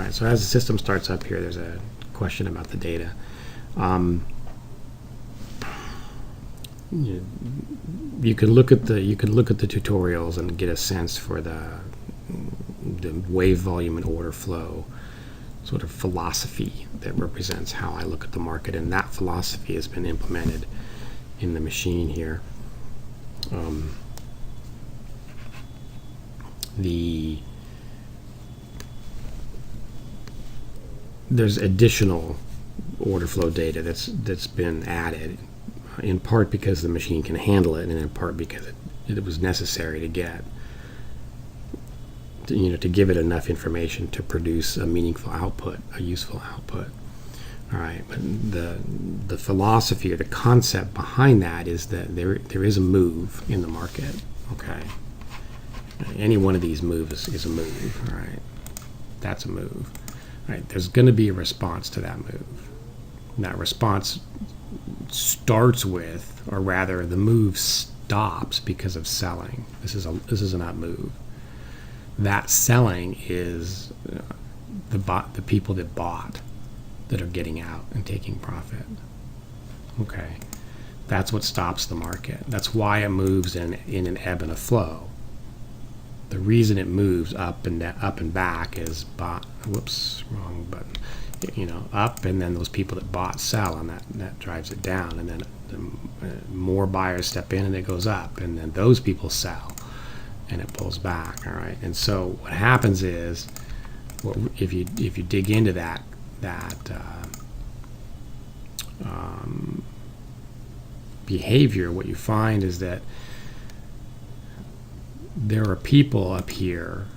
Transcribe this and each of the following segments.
right, so as the system starts up here, there's a question about the data. You can look at the tutorials and get a sense for the wave volume and order flow sort of philosophy that represents how I look at the market, and that philosophy has been implemented in the machine here. There's additional order flow data that's been added, in part because the machine can handle it, and in part because it was necessary to get to give it enough information to produce a meaningful output, a useful output. All right, but the philosophy or the concept behind that is that there is a move in the market. Okay, any one of these moves is a move. All right, that's a move. All right, there's going to be a response to that move. And that response starts with, or rather, the move stops because of selling. This is an up move. That selling is the people that bought, that are getting out and taking profit. Okay, that's what stops the market. That's why it moves in an ebb and a flow. The reason it moves up and back is wrong button. Up, and then those people that bought sell, and that drives it down, and then more buyers step in and it goes up, and then those people sell and it pulls back. All right, and so what happens is, if you dig into that behavior, what you find is that there are people up here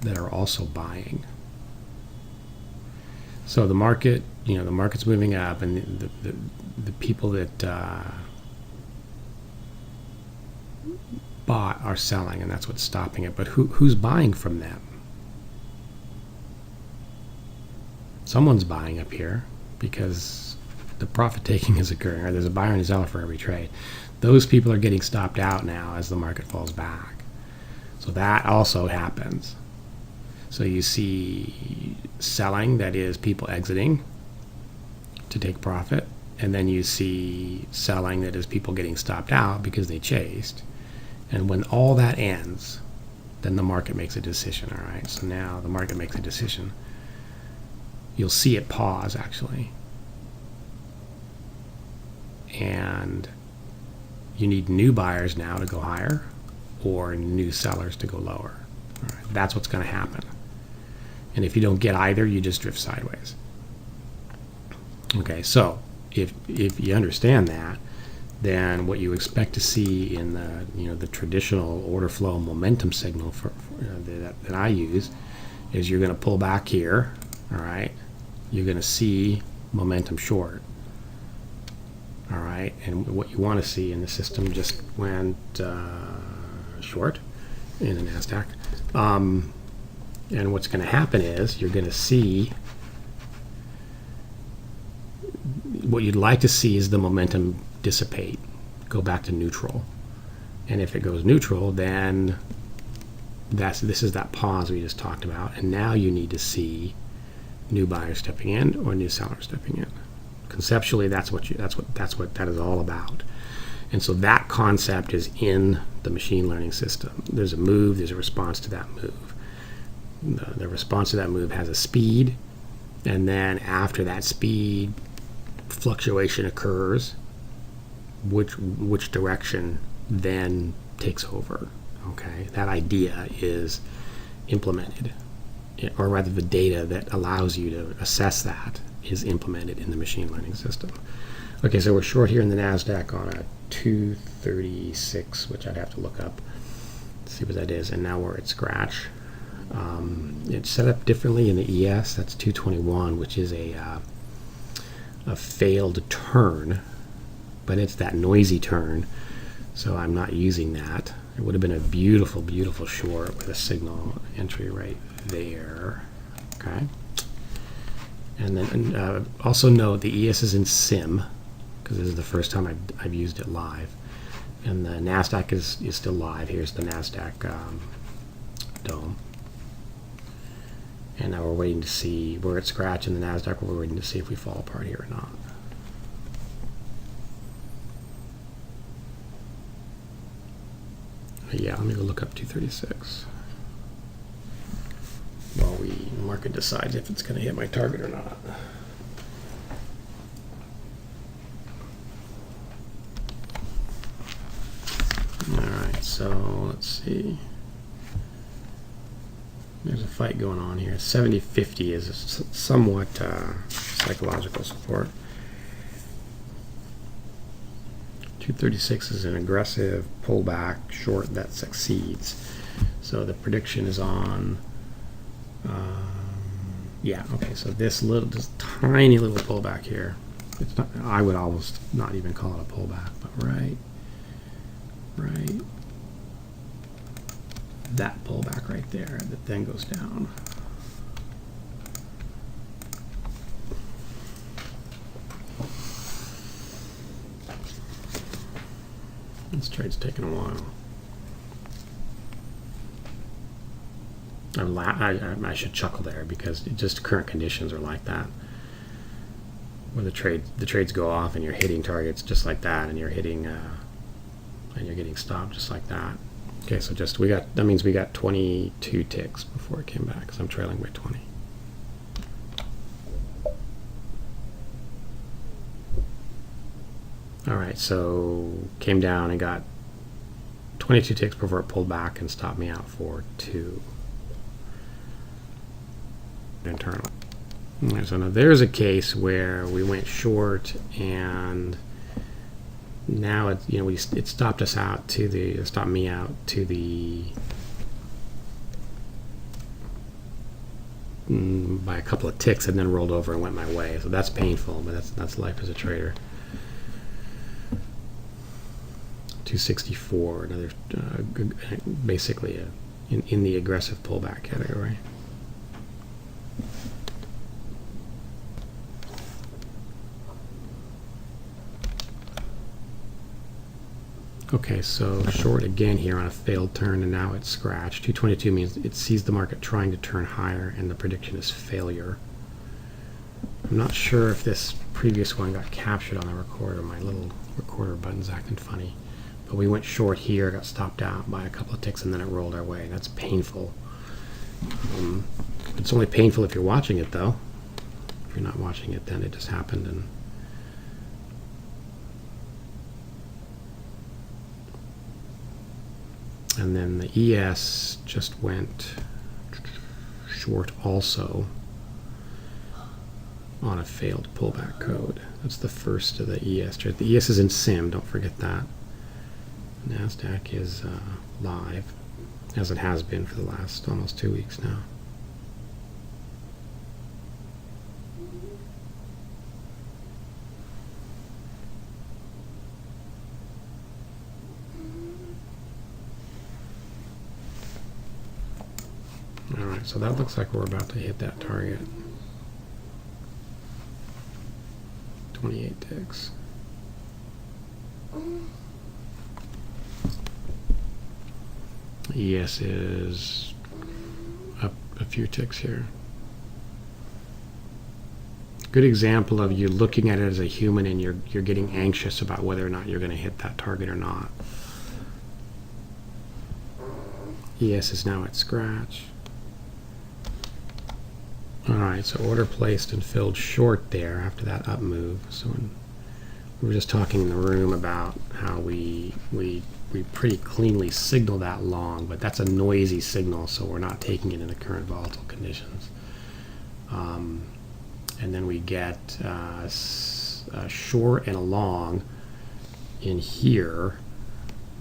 that are also buying. So the market, the market's moving up, and the people that bought are selling, and that's what's stopping it. But who's buying from them? Someone's buying up here because the profit taking is occurring, or there's a buyer and a seller for every trade. Those people are getting stopped out now as the market falls back. So that also happens. So you see selling, that is people exiting to take profit, and then you see selling, that is people getting stopped out because they chased. And when all that ends, then the market makes a decision. All right, so now the market makes a decision. You'll see it pause, actually. And you need new buyers now to go higher, or new sellers to go lower. All right, that's what's going to happen. And if you don't get either, you just drift sideways. Okay, so if you understand that, then what you expect to see in the traditional order flow momentum signal that I use is you're going to pull back here. All right, you're going to see momentum short. All right, and what you want to see, and the system just went short in the NASDAQ. And what's going to happen is you're going to see, what you'd like to see is the momentum dissipate, go back to neutral. And if it goes neutral, then this is that pause we just talked about. And now you need to see new buyers stepping in or new sellers stepping in. Conceptually, that's what that is all about. And so that concept is in the machine learning system. There's a move, there's a response to that move. The response to that move has a speed, and then after that speed, fluctuation occurs. Which direction then takes over? Okay, that idea is implemented, or rather, the data that allows you to assess that is implemented in the machine learning system. Okay, so we're short here in the NASDAQ on a 236, which I'd have to look up to see what that is, and now we're at scratch. It's set up differently in the ES. That's 221, which is a failed turn, but it's that noisy turn, so I'm not using that. It would have been a beautiful, beautiful short with a signal entry right there. Okay. And then also note the ES is in sim, because this is the first time I've used it live. And the NASDAQ is still live. Here's the NASDAQ DOM. And now we're waiting to see, we're at scratch in the NASDAQ, we're waiting to see if we fall apart here or not. Yeah, let me go look up 236 while we market decides if it's going to hit my target or not. Alright, so let's see. There's a fight going on here. 70.50 is somewhat psychological support. 236 is an aggressive pullback short that succeeds. So the prediction is on, yeah, okay, so this tiny little pullback here. It's not, I would almost not even call it a pullback, but right, that pullback right there that then goes down. This trade's taking a while. I should chuckle there because just current conditions are like that. Where the trades go off and you're hitting targets just like that, and you're hitting and you're getting stopped just like that. Okay, so that means we got 22 ticks before it came back because I'm trailing by 20. All right, so came down and got 22 ticks before it pulled back and stopped me out for 2 internal. Right, so now there's a case where we went short and now it stopped us out to the stopped me out to the by a couple of ticks and then rolled over and went my way. So that's painful, but that's life as a trader. 264, another basically in the aggressive pullback category. Okay, so short again here on a failed turn, and now it's scratched. 222 means it sees the market trying to turn higher, and the prediction is failure. I'm not sure if this previous one got captured on the recorder. My little recorder button's acting funny. But we went short here, got stopped out by a couple of ticks, and then it rolled our way. That's painful. It's only painful if you're watching it, though. If you're not watching it, then it just happened. And then the ES just went short also on a failed pullback code. That's the first of the ES trade. The ES is in SIM, don't forget that. NASDAQ is live, as it has been for the last almost 2 weeks now. Alright, so that looks like we're about to hit that target. 28 ticks. ES is up a few ticks here. Good example of you looking at it as a human and you're getting anxious about whether or not you're going to hit that target or not. ES is now at scratch. Alright, so order placed and filled short there after that up move. So we were just talking in the room about how we pretty cleanly signal that long, but that's a noisy signal, so we're not taking it in the current volatile conditions. And then we get a short and a long in here.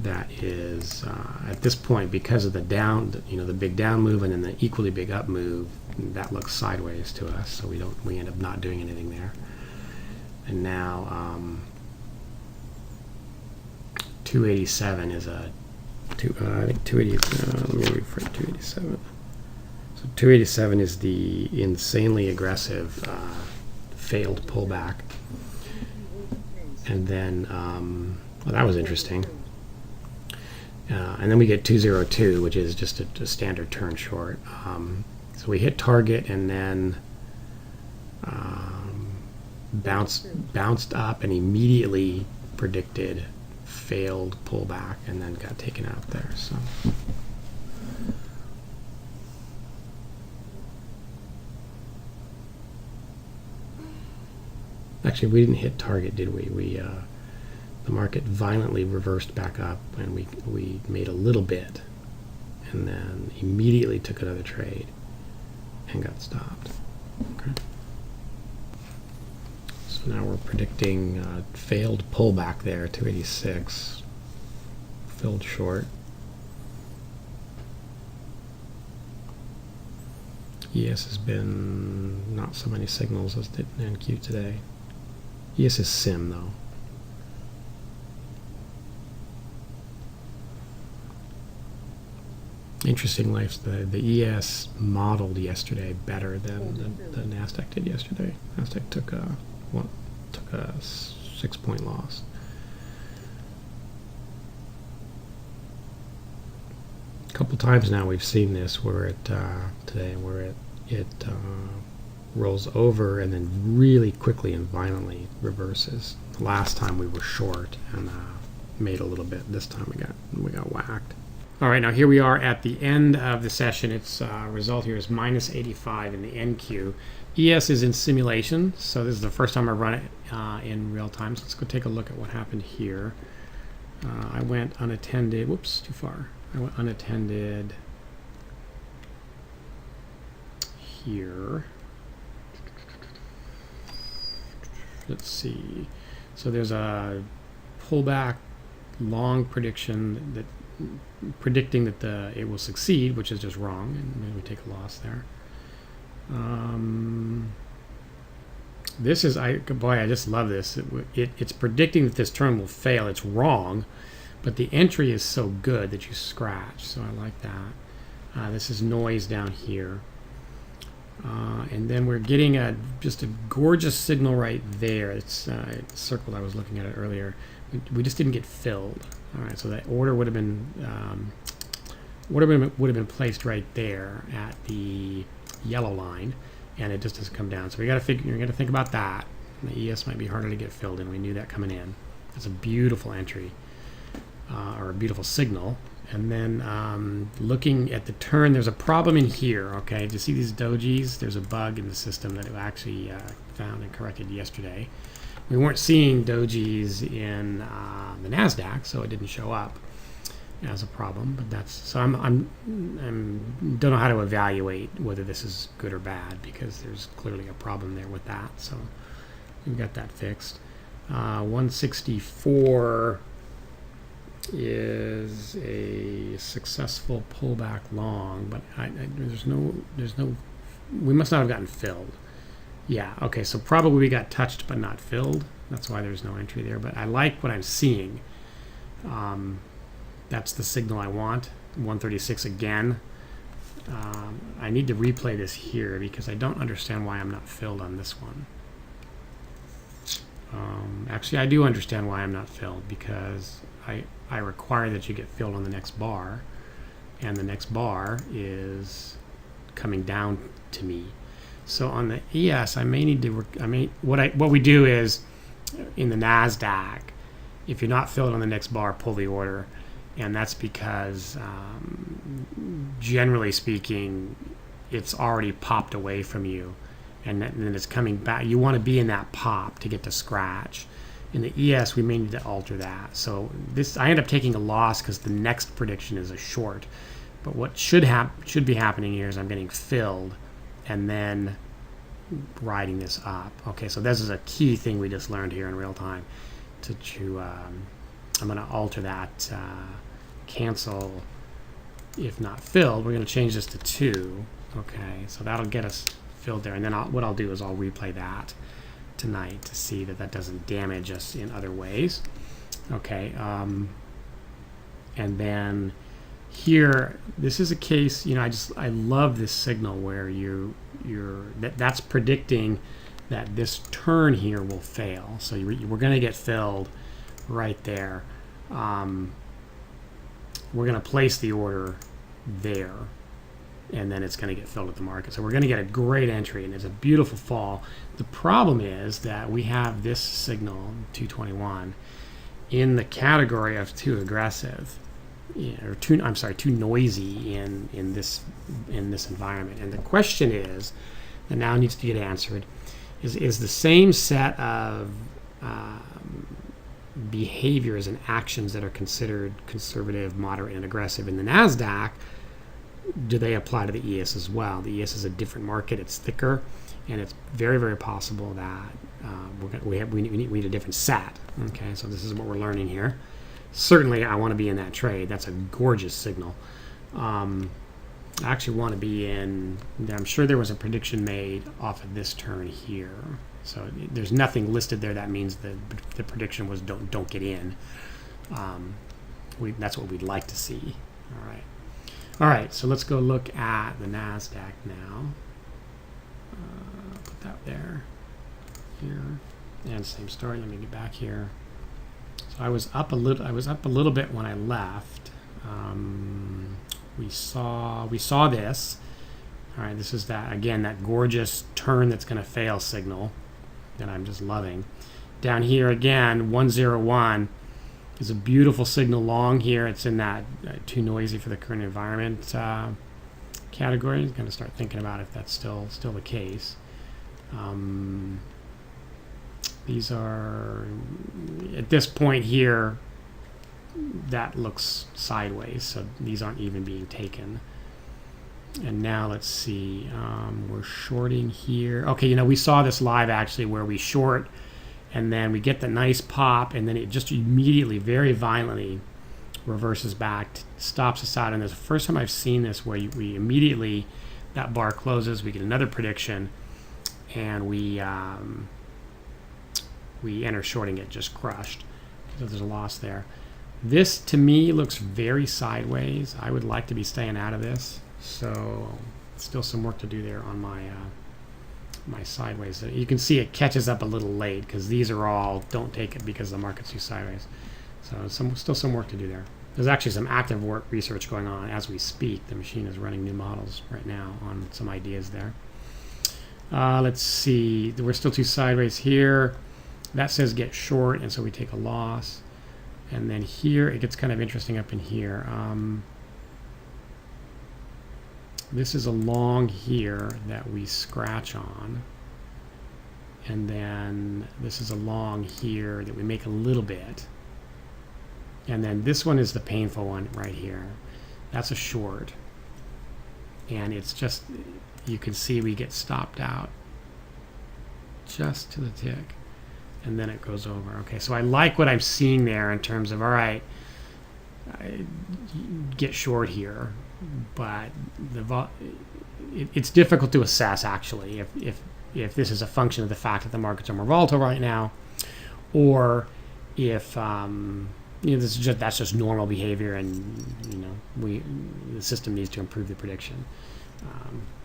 That is at this point, because of the down, the big down move and then the equally big up move, that looks sideways to us, so we end up not doing anything there. And now 287 is I think 280. Let me refresh 287. So 287 is the insanely aggressive failed pullback, and then well, that was interesting. And then we get 202, which is just a standard turn short. So we hit target and then bounced up and immediately predicted failed pullback and then got taken out there. So actually we didn't hit target, did we? The market violently reversed back up and we made a little bit and then immediately took another trade and got stopped. Okay. So now we're predicting failed pullback there, 286, filled short. ES has been not so many signals as did NQ today. ES is SIM though. Interesting life. The ES modeled yesterday better than the NASDAQ did yesterday. NASDAQ took a 6-point loss. A couple times now we've seen this where it today where it rolls over and then really quickly and violently reverses. The last time we were short and made a little bit. This time we got whacked. All right, now here we are at the end of the session. Its result here is minus 85 in the NQ. ES is in simulation, so this is the first time I run it in real time. So let's go take a look at what happened here. I went unattended. Whoops, too far. I went unattended here. Let's see. So there's a pullback long prediction that predicting that it will succeed, which is just wrong, and maybe we take a loss there. This is I just love this. It's predicting that this turn will fail. It's wrong, but the entry is so good that you scratch. So I like that. This is noise down here, and then we're getting just a gorgeous signal right there. It's circled. I was looking at it earlier. We just didn't get filled. All right, so that order would have been placed right there at the yellow line, and it just doesn't come down. So we got to figure. You're going to think about that. The ES might be harder to get filled in. We knew that coming in. That's a beautiful entry or a beautiful signal. And then looking at the turn, there's a problem in here. Okay, do you see these dojis? There's a bug in the system that it actually found and corrected yesterday. We weren't seeing dojis in the NASDAQ, so it didn't show up as a problem. But that's so I'm don't know how to evaluate whether this is good or bad because there's clearly a problem there with that. So we've got that fixed. 164 is a successful pullback long, but there's no. We must not have gotten filled. Yeah, okay, so probably we got touched but not filled. That's why there's no entry there. But I like what I'm seeing. That's the signal I want. 136 again. I need to replay this here because I don't understand why I'm not filled on this one. Actually, I do understand why I'm not filled because I require that you get filled on the next bar. And the next bar is coming down to me. So on the ES, I may need to. What we do is in the NASDAQ, if you're not filled on the next bar, pull the order, and that's because generally speaking, it's already popped away from you, and then it's coming back. You want to be in that pop to get to scratch. In the ES, we may need to alter that. So this, I end up taking a loss because the next prediction is a short. But what should be happening here is I'm getting filled and then riding this up. Okay, so this is a key thing we just learned here in real time. I'm going to alter that, cancel if not filled. We're going to change this to 2. Okay, so that'll get us filled there. And then what I'll do is I'll replay that tonight to see that doesn't damage us in other ways. Okay, and then here, this is a case, I love this signal where that's predicting that this turn here will fail. So we're going to get filled right there. We're going to place the order there. and then it's going to get filled at the market. So we're going to get a great entry, and it's a beautiful fall. The problem is that we have this signal 221 in the category of too aggressive, or too noisy in this environment. And the question is, that now needs to get answered, is the same set of behaviors and actions that are considered conservative, moderate, and aggressive in the NASDAQ, do they apply to the ES as well? The ES is a different market, it's thicker, and it's very, very possible that we need a different set. Okay, so this is what we're learning here. Certainly, I want to be in that trade. That's a gorgeous signal. I actually want to be in. I'm sure there was a prediction made off of this turn here. So there's nothing listed there. That means the prediction was don't get in. That's what we'd like to see. All right. So let's go look at the NASDAQ now. Put that there, here, and same story. Let me get back here. So I was up a little bit when I left. We saw this. All right, this is that gorgeous turn that's going to fail signal that I'm just loving. Down here again, 101 is a beautiful signal long here. It's in that too noisy for the current environment category. I'm going to start thinking about if that's still the case. These are, at this point here, that looks sideways, so these aren't even being taken. And now let's see, we're shorting here. Okay, we saw this live actually where we short and then we get the nice pop and then it just immediately, very violently reverses back, stops us out. And there's the first time I've seen this where we immediately, that bar closes, we get another prediction, and we enter shorting it just crushed. So there's a loss there. This to me looks very sideways. I would like to be staying out of this. So still some work to do there on my my sideways. You can see it catches up a little late because these are all don't take it because the market's too sideways. So still some work to do there. There's actually some active research going on as we speak. The machine is running new models right now on some ideas there. Let's see. We're still too sideways here. That says get short, and so we take a loss. And then here, it gets kind of interesting up in here. This is a long here that we scratch on. And then this is a long here that we make a little bit. And then this one is the painful one right here. That's a short. And it's just, you can see we get stopped out just to the tick. And then it goes over. Okay, so I like what I'm seeing there in terms of, all right, get short here, but it's difficult to assess actually if this is a function of the fact that the markets are more volatile right now, or if that's just normal behavior, and the system needs to improve the prediction.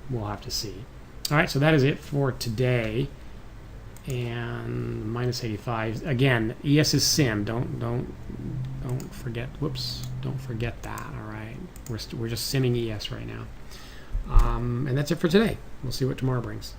We'll have to see. All right, so that is it for today. And minus 85 again. ES is sim. Don't forget. Whoops. Don't forget that. All right. We're just simming ES right now. And that's it for today. We'll see what tomorrow brings.